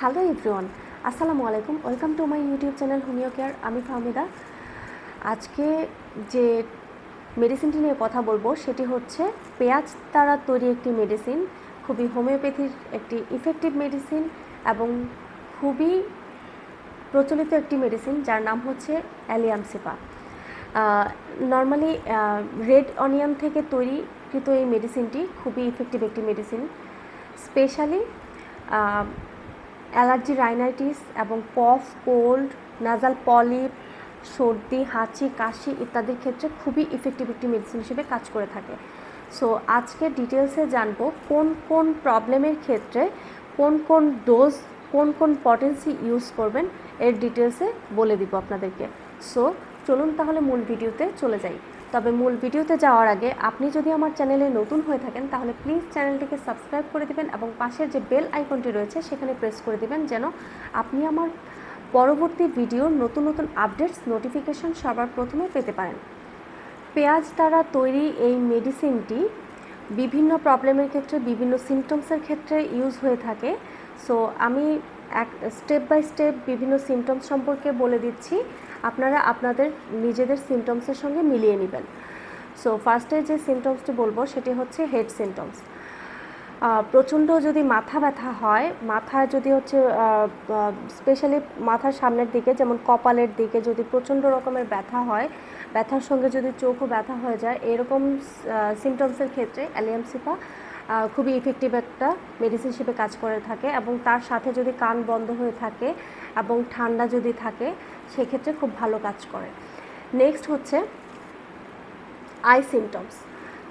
Hello everyone, আসসালামু আলাইকুম। Welcome to my YouTube channel homeo care. আমি ফাহমিদা। আজকে যে মেডিসিনটি নিয়ে কথা বলবো সেটি হচ্ছে পেঁয়াজ দ্বারা তৈরি একটি মেডিসিন, খুবই হোমিওপ্যাথির একটি ইফেক্টিভ মেডিসিন এবং খুবই প্রচলিত একটি মেডিসিন যার নাম হচ্ছে অ্যালিয়ামসিপা। নর্মালি রেড অনিয়ন থেকে তৈরিকৃত এই মেডিসিনটি খুবই ইফেক্টিভ একটি মেডিসিন। স্পেশালি অ্যালার্জি, রাইনাইটিস এবং কফ, কোল্ড, নাজাল পলিপ, সর্দি, হাঁচি, কাশি ইত্যাদির ক্ষেত্রে খুবই ইফেক্টিভ একটি মেডিসিন হিসেবে কাজ করে থাকে। সো আজকে ডিটেলসে জানবো কোন কোন প্রবলেমের ক্ষেত্রে কোন কোন ডোজ, কোন কোন পটেন্সি ইউজ করবেন, এর ডিটেলসে বলে দিব আপনাদেরকে। সো চলুন তাহলে মূল ভিডিওতে চলে যাই। তবে মূল ভিডিওতে যাওয়ার আগে আপনি যদি আমার চ্যানেলে নতুন হয়ে থাকেন তাহলে প্লিজ চ্যানেলটিকে সাবস্ক্রাইব করে দিবেন এবং পাশের যে বেল আইকনটি রয়েছে সেখানে প্রেস করে দিবেন যেন আপনি আমার পরবর্তী ভিডিওর নতুন নতুন আপডেটস নোটিফিকেশন সবার প্রথমে পেতে পারেন। পেঁয়াজ দ্বারা তৈরি এই মেডিসিনটি বিভিন্ন প্রবলেমের ক্ষেত্রে, বিভিন্ন সিমটমসের ক্ষেত্রে ইউজ হয়ে থাকে। সো আমি স্টেপ বাই স্টেপ বিভিন্ন সিমটমস সম্পর্কে বলে দিচ্ছি, আপনারা আপনাদের নিজেদের সিমটমসের সঙ্গে মিলিয়ে নেবেন। সো ফার্স্টে যে সিমটমসটি বলবো সেটি হচ্ছে হেড সিমটমস। প্রচণ্ড যদি মাথা ব্যথা হয়, মাথায় যদি হচ্ছে স্পেশালি মাথার সামনের দিকে যেমন কপালের দিকে যদি প্রচণ্ড রকমের ব্যথা হয়, ব্যথার সঙ্গে যদি চোখও ব্যথা হয়ে যায়, এরকম সিমটমসের ক্ষেত্রে অ্যালিয়ামসিপা খুবই ইফেক্টিভ একটা মেডিসিন হিসেবে কাজ করে থাকে। এবং তার সাথে যদি কান বন্ধ হয়ে থাকে এবং ঠান্ডা যদি থাকে সেক্ষেত্রে খুব ভালো কাজ করে। নেক্সট হচ্ছে আই সিমটমস।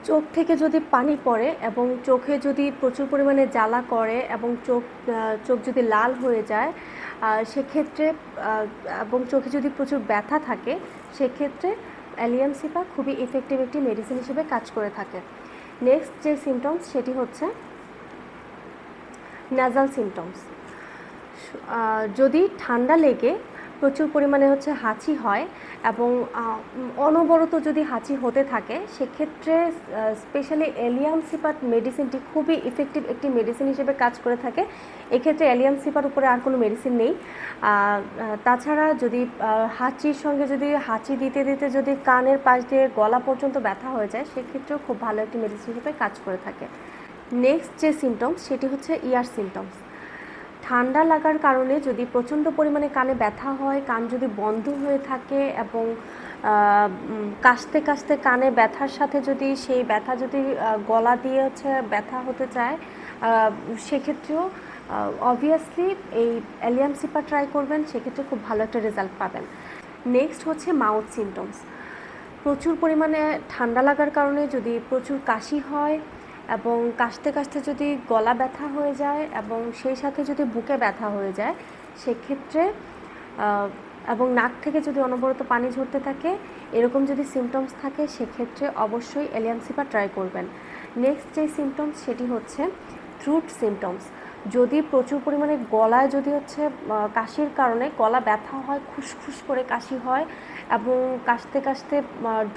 চোখ থেকে যদি পানি পড়ে এবং চোখে যদি প্রচুর পরিমাণে জ্বালা করে এবং চোখ যদি লাল হয়ে যায় সেক্ষেত্রে, এবং চোখে যদি প্রচুর ব্যথা থাকে সেক্ষেত্রে অ্যালিয়ামসিপা খুবই ইফেক্টিভ একটি মেডিসিন হিসেবে কাজ করে থাকে। নেক্সট যে সিমটমস সেটি হচ্ছে নাজাল সিমটমস। যদি ঠান্ডা লেগে প্রচুর পরিমাণে হচ্ছে হাঁচি হয় এবং অনবরত যদি হাঁচি হতে থাকে সেক্ষেত্রে স্পেশালি অ্যালিয়ামসিপার মেডিসিনটি খুবই ইফেক্টিভ একটি মেডিসিন হিসেবে কাজ করে থাকে। এক্ষেত্রে অ্যালিয়ামসিপার উপরে আর কোনো মেডিসিন নেই। তাছাড়া যদি হাঁচির সঙ্গে যদি হাঁচি দিতে দিতে যদি কানের পাশ দিয়ে গলা পর্যন্ত ব্যথা হয়ে যায় সেক্ষেত্রেও খুব ভালো একটি মেডিসিন হিসেবে কাজ করে থাকে। নেক্সট যে সিমটমস সেটি হচ্ছে ইয়ার সিমটমস। ঠান্ডা লাগার কারণে যদি প্রচণ্ড পরিমাণে কানে ব্যথা হয়, কান যদি বন্ধ হয়ে থাকে এবং কাশতে কাশতে কানে ব্যথার সাথে যদি সেই ব্যথা যদি গলা দিয়ে হচ্ছে ব্যথা হতে চায় সেক্ষেত্রেও অবভিয়াসলি এই অ্যালিয়ামসিপা ট্রাই করবেন, সেক্ষেত্রে খুব ভালো একটা রেজাল্ট পাবেন। নেক্সট হচ্ছে মাউথ সিমটমস। প্রচুর পরিমাণে ঠান্ডা লাগার কারণে যদি প্রচুর কাশি হয় এবং কাশতে কাশতে যদি গলা ব্যথা হয়ে যায় এবং সেই সাথে যদি বুকে ব্যথা হয়ে যায় সেক্ষেত্রে, এবং নাক থেকে যদি অনবরত পানি ঝরতে থাকে, এরকম যদি সিমটমস থাকে সেক্ষেত্রে অবশ্যই অ্যালিয়ামসিপা ট্রাই করবেন। নেক্সট যে সিমটমস সেটি হচ্ছে থ্রোট সিমটমস। যদি প্রচুর পরিমাণে গলায় যদি হচ্ছে কাশির কারণে গলা ব্যথা হয়, খুসখুস করে কাশি হয় এবং কাশতে কাশতে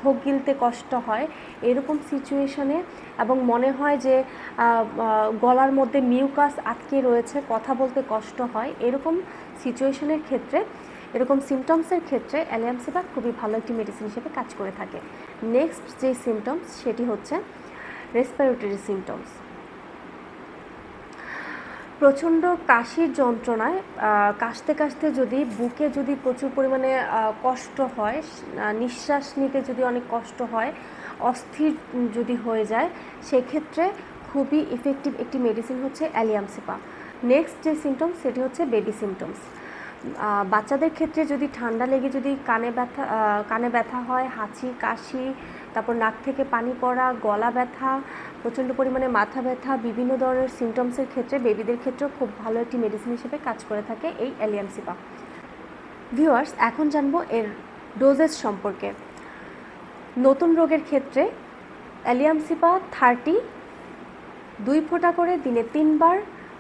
ঢোক গিলতে কষ্ট হয়, এরকম সিচুয়েশনে এবং মনে হয় যে গলার মধ্যে মিউকাস আটকে রয়েছে, কথা বলতে কষ্ট হয়, এরকম সিচুয়েশনের ক্ষেত্রে, এরকম সিমটমসের ক্ষেত্রে অ্যালিয়ামসিপা খুবই ভালো একটি মেডিসিন হিসেবে কাজ করে থাকে। নেক্সট যে সিমটমস সেটি হচ্ছে রেসপিরেটরি সিমটমস। প্রচণ্ড কাশির যন্ত্রণায় কাশতে কাশতে যদি বুকে যদি প্রচুর পরিমাণে কষ্ট হয়, নিঃশ্বাস নিতে যদি অনেক কষ্ট হয়, অস্থির যদি হয়ে যায়, সেক্ষেত্রে খুবই ইফেক্টিভ একটি মেডিসিন হচ্ছে অ্যালিয়ামসিপা। নেক্সট যে সিমটমস সেটি হচ্ছে বেবি সিমটমস। বাচ্চাদের ক্ষেত্রে যদি ঠান্ডা লেগে যদি কানে ব্যথা হয়, হাঁচি, কাশি, তারপর নাক থেকে পানি পড়া, গলা ব্যথা, প্রচণ্ড পরিমাণে মাথা ব্যথা, বিভিন্ন ধরনের সিমটমসের ক্ষেত্রে বেবিদের ক্ষেত্রেও খুব ভালো একটি মেডিসিন হিসেবে কাজ করে থাকে এই অ্যালিয়ামসিপা। ভিউয়ার্স, এখন জানবো এর ডোজেস সম্পর্কে। নতুন রোগের ক্ষেত্রে অ্যালিয়ামসিপা 2 ফোঁটা করে দিনে 3 বার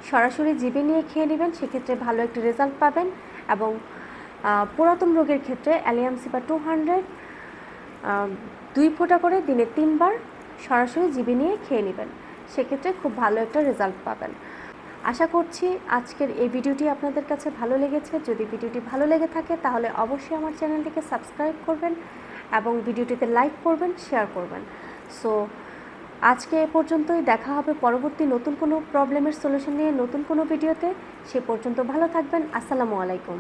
সরাসরি জিভে নিয়ে খেয়ে নেবেন, সেক্ষেত্রে ভালো একটি রেজাল্ট পাবেন। এবং পুরাতন রোগের ক্ষেত্রে অ্যালিয়ামসিপা 200 2 ফোঁটা করে দিনে 3 বার সরাসরি জিভে নিয়ে খেয়ে নেবেন, সেক্ষেত্রে খুব ভালো একটা রেজাল্ট পাবেন। আশা করছি আজকের এই ভিডিওটি আপনাদের কাছে ভালো লেগেছে। যদি ভিডিওটি ভালো লেগে থাকে তাহলে অবশ্যই আমার চ্যানেলটিকে সাবস্ক্রাইব করবেন এবং ভিডিওটিতে লাইক করবেন, শেয়ার করবেন। সো আজকে এ পর্যন্তই। দেখা হবে পরবর্তী নতুন কোনো প্রবলেমের সলিউশন নিয়ে নতুন কোনো ভিডিওতে। সে পর্যন্ত ভালো থাকবেন। আসসালামু আলাইকুম।